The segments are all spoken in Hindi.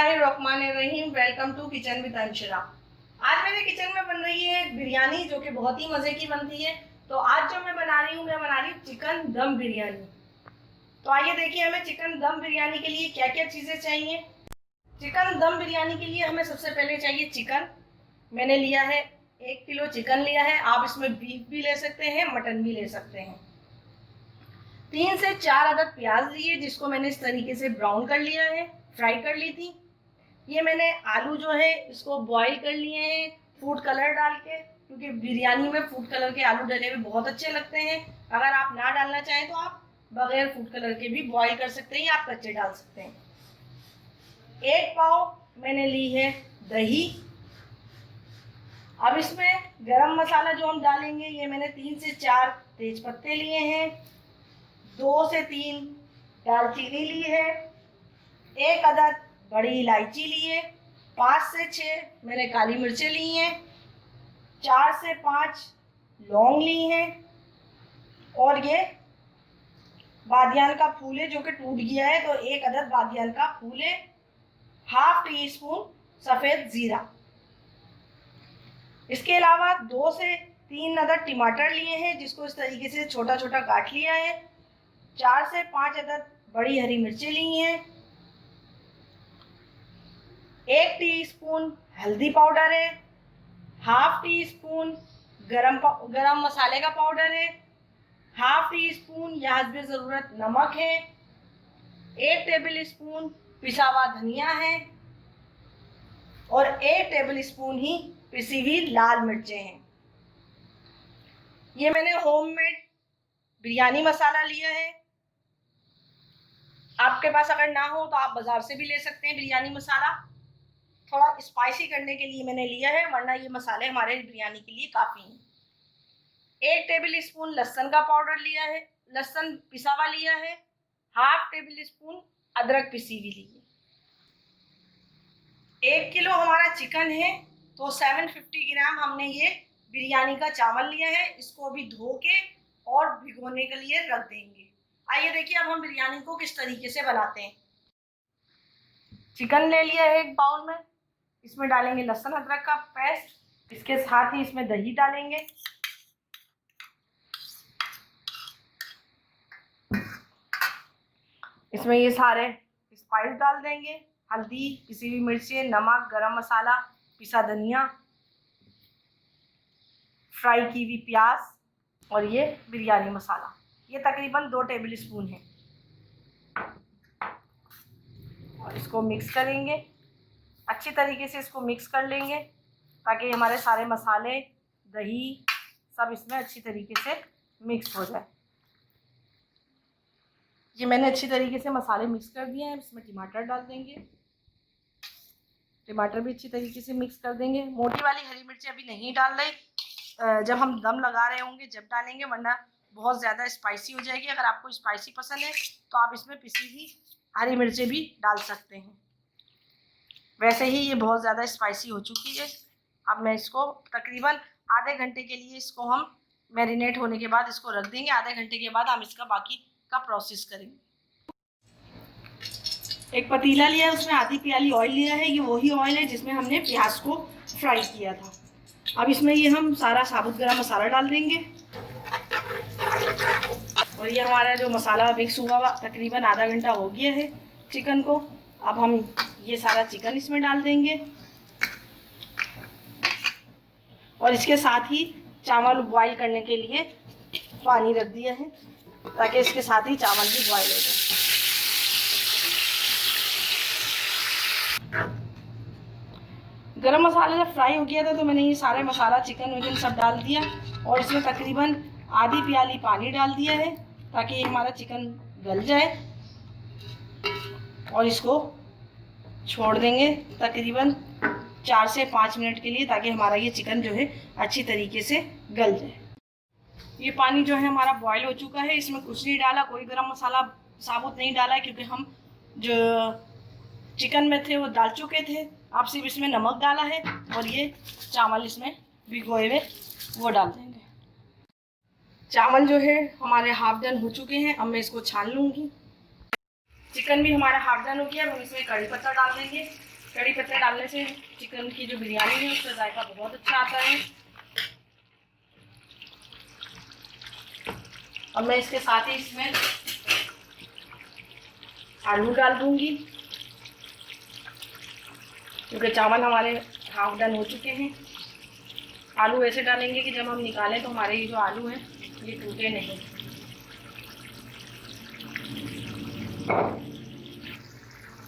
बिस्मिल्लाहिर्रहमानिर्रहीम। Welcome to kitchen with Anshara. आज मेरे किचन में बन रही है बिरयानी, जो कि बहुत ही मज़े की बनती है। तो आज जो मैं बना रही हूँ चिकन दम बिरयानी। तो आइए देखिए हमें चिकन दम बिरयानी के लिए क्या क्या चीज़ें चाहिए। चिकन दम बिरयानी के लिए हमें सबसे पहले चाहिए चिकन। मैंने लिया है 1 किलो चिकन लिया है। आप इसमें बीफ भी ले सकते हैं, मटन भी ले सकते हैं। 3 से 4 अदद प्याज लिए, जिसको मैंने इस तरीके से ब्राउन कर लिया है, फ्राई कर ली थी। ये मैंने आलू जो है इसको बॉईल कर लिए हैं फूड कलर डाल के, क्योंकि बिरयानी में फूड कलर के आलू डले हुए बहुत अच्छे लगते हैं। अगर आप ना डालना चाहें तो आप बगैर फूड कलर के भी बॉईल कर सकते हैं या आप कच्चे डाल सकते हैं। 1 पाव मैंने ली है दही। अब इसमें गरम मसाला जो हम डालेंगे, ये मैंने 3 से 4 तेज पत्ते लिए हैं, 2 से 3 दालचीनी ली है, 1 अदद बड़ी इलायची ली है, 5 से 6 मैंने काली मिर्चें ली हैं, 4 से 5 लौंग ली हैं, और ये बादियान का फूल है जो कि टूट गया है, तो 1 अदद बादियान का फूल है, ½ टीस्पून सफ़ेद ज़ीरा। इसके अलावा 2 से 3 अदद टमाटर लिए हैं, जिसको इस तरीके से छोटा छोटा काट लिया है, 4 से 5 अदद बड़ी हरी मिर्चें ली हैं, 1 टीस्पून हल्दी पाउडर है, ½ टीस्पून गरम मसाले का पाउडर है, ½ टीस्पून या हस्बे ज़रूरत नमक है, 1 टेबल स्पून पिसा हुआ धनिया है, और 1 टेबल स्पून ही पिसी हुई लाल मिर्चें हैं। ये मैंने होममेड बिरयानी मसाला लिया है। आपके पास अगर ना हो तो आप बाज़ार से भी ले सकते हैं बिरयानी मसाला। थोड़ा स्पाइसी करने के लिए मैंने लिया है, वरना ये मसाले हमारे बिरयानी के लिए काफ़ी हैं। 1 टेबल स्पून लहसुन का पाउडर लिया है, लहसुन पिसा हुआ लिया है, ½ टेबल स्पून अदरक पिसी हुई ली है। 1 किलो हमारा चिकन है, तो 750 ग्राम हमने ये बिरयानी का चावल लिया है। इसको अभी धो के और भिगोने के लिए रख देंगे। आइए देखिए अब हम बिरयानी को किस तरीके से बनाते हैं। चिकन ले लिया है एक बाउल में, इसमें डालेंगे लहसुन अदरक का पेस्ट, इसके साथ ही इसमें दही डालेंगे, इसमें ये सारे स्पाइस डाल देंगे, हल्दी, पिसी हुई मिर्चें, नमक, गरम मसाला, पिसा धनिया, फ्राई की हुई प्याज, और ये बिरयानी मसाला। ये तकरीबन 2 टेबल स्पून है, और इसको मिक्स करेंगे अच्छी तरीके से। इसको मिक्स कर लेंगे ताकि हमारे सारे मसाले, दही सब इसमें अच्छी तरीके से मिक्स हो जाए। ये मैंने अच्छी तरीके से मसाले मिक्स कर दिए हैं। इसमें टमाटर डाल देंगे, टमाटर भी अच्छी तरीके से मिक्स कर देंगे। मोटी वाली हरी मिर्ची अभी नहीं डाल रही, जब हम दम लगा रहे होंगे जब डालेंगे, वरना बहुत ज़्यादा स्पाइसी हो जाएगी। अगर आपको स्पाइसी पसंद है तो आप इसमें पिसी हुई हरी मिर्चें भी डाल सकते हैं। वैसे ही ये बहुत ज़्यादा स्पाइसी हो चुकी है। अब मैं इसको तकरीबन आधे घंटे के लिए, इसको हम मैरिनेट होने के बाद इसको रख देंगे। आधे घंटे के बाद हम इसका बाकी का प्रोसेस करेंगे। एक पतीला लिया है, उसमें आधी प्याली ऑयल लिया है। ये वही ऑयल है जिसमें हमने प्याज को फ्राई किया था। अब इसमें ये हम सारा साबुत गरम मसाला डाल देंगे, और ये हमारा जो मसाला मिक्स हुआ तकरीबन आधा घंटा हो गया है चिकन को। अब हम ये सारा चिकन इसमें डाल देंगे, और इसके साथ ही चावल बॉईल करने के लिए पानी रख दिया है, ताकि इसके साथ ही चावल भी बॉईल हो जाए। गरम मसाला जब फ्राई हो गया था तो मैंने ये सारे मसाला, चिकन विकन सब डाल दिया, और इसमें तकरीबन आधी प्याली पानी डाल दिया है, ताकि ये हमारा चिकन गल जाए। और इसको छोड़ देंगे तकरीबन 4 से 5 मिनट के लिए, ताकि हमारा ये चिकन जो है अच्छी तरीके से गल जाए। ये पानी जो है हमारा बॉयल हो चुका है। इसमें कुछ नहीं डाला, कोई गरम मसाला साबुत नहीं डाला है, क्योंकि हम जो चिकन में थे वो डाल चुके थे। आप सिर्फ इसमें नमक डाला है, और ये चावल इसमें भिगोए हुए वो डाल देंगे। चावल जो है हमारे हाफ डन हो चुके हैं। अब मैं इसको छान लूँगी। चिकन भी हमारा हाफ डन हो गया। हम इसमें कड़ी पत्ता डाल देंगे, कड़ी पत्ता डालने से चिकन की जो बिरयानी है उसका जायका बहुत अच्छा आता है। अब मैं इसके साथ ही इसमें आलू डाल दूंगी, क्योंकि चावल हमारे हाफ डन हो चुके हैं। आलू ऐसे डालेंगे कि जब हम निकालें तो हमारे ये जो आलू हैं ये टूटे नहीं।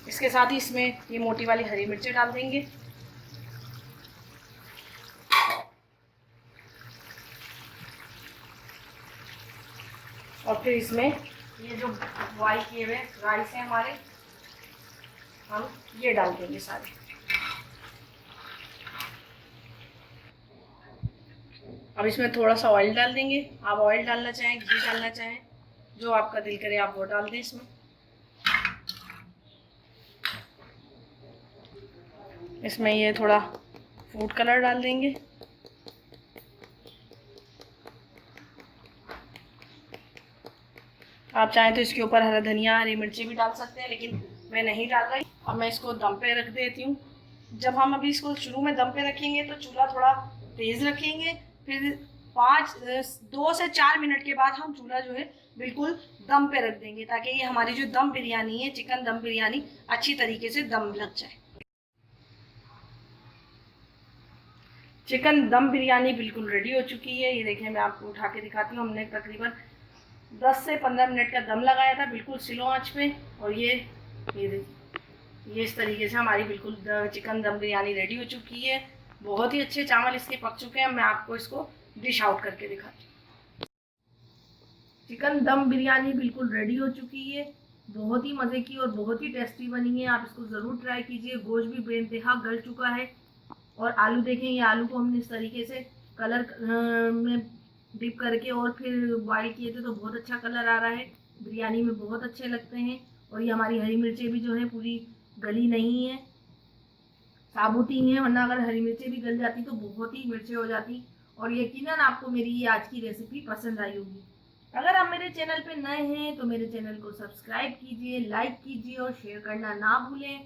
इसके साथ ही इसमें ये मोटी वाली हरी मिर्चें डाल देंगे। और फिर इसमें ये जो बॉयल किए हुए राइस हैं हमारे, हम ये डाल देंगे सारे। अब इसमें थोड़ा सा ऑयल डाल देंगे। आप ऑयल डालना चाहें, घी डालना चाहें, जो आपका दिल करे आप वो डाल दें इसमें। इसमें ये थोड़ा फूड कलर डाल देंगे। आप चाहें तो इसके ऊपर हरा धनिया, हरी मिर्ची भी डाल सकते हैं, लेकिन मैं नहीं डाल रही। अब मैं इसको दम पे रख देती हूँ। जब हम अभी इसको शुरू में दम पे रखेंगे तो चूल्हा थोड़ा तेज़ रखेंगे, फिर 2 से 4 मिनट के बाद हम चूल्हा जो है बिल्कुल दम पे रख देंगे, ताकि ये हमारी जो दम बिरयानी है, चिकन दम बिरयानी अच्छी तरीके से दम लग जाए। चिकन दम बिरयानी बिल्कुल रेडी हो चुकी है। ये देखिए, मैं आपको उठा के दिखाती हूँ। हमने तकरीबन 10 से 15 मिनट का दम लगाया था, बिल्कुल स्लो आंच पे। और ये देखिए, ये इस तरीके से हमारी बिल्कुल चिकन दम बिरयानी रेडी हो चुकी है। बहुत ही अच्छे चावल इसके पक चुके हैं। मैं आपको इसको डिश आउट करके दिखाती हूँ। चिकन दम बिरयानी बिल्कुल रेडी हो चुकी है। बहुत ही मज़े की और बहुत ही टेस्टी बनी है। आप इसको ज़रूर ट्राई कीजिए। गोश्त भी बेइंतहा गल चुका है। और आलू देखें, ये आलू को हमने इस तरीके से कलर में डिप करके और फिर बॉयल किए थे, तो बहुत अच्छा कलर आ रहा है। बिरयानी में बहुत अच्छे लगते हैं। और ये हमारी हरी मिर्चें भी जो है पूरी गली नहीं है, साबुत ही हैं, वरना अगर हरी मिर्चें भी गल जाती तो बहुत ही मिर्चें हो जाती। और यकीनन आपको मेरी ये आज की रेसिपी पसंद आई होगी। अगर आप मेरे चैनल पे नए हैं तो मेरे चैनल को सब्सक्राइब कीजिए, लाइक कीजिए और शेयर करना ना भूलें।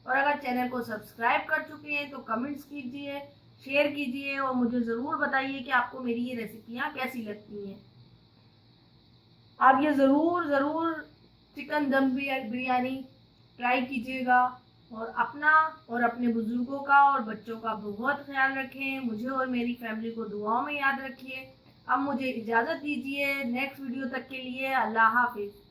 और अगर चैनल को सब्सक्राइब कर चुके हैं तो कमेंट्स कीजिए, शेयर कीजिए और मुझे ज़रूर बताइए कि आपको मेरी ये रेसिपियाँ कैसी लगती हैं। आप ये ज़रूर चिकन दम बिरयानी ट्राई कीजिएगा और अपना और अपने बुजुर्गों का और बच्चों का बहुत ख्याल रखें। मुझे और मेरी फैमिली को दुआओं में याद रखिए। अब मुझे इजाज़त दीजिए। नेक्स्ट वीडियो तक के लिए अल्लाह हाफिज़।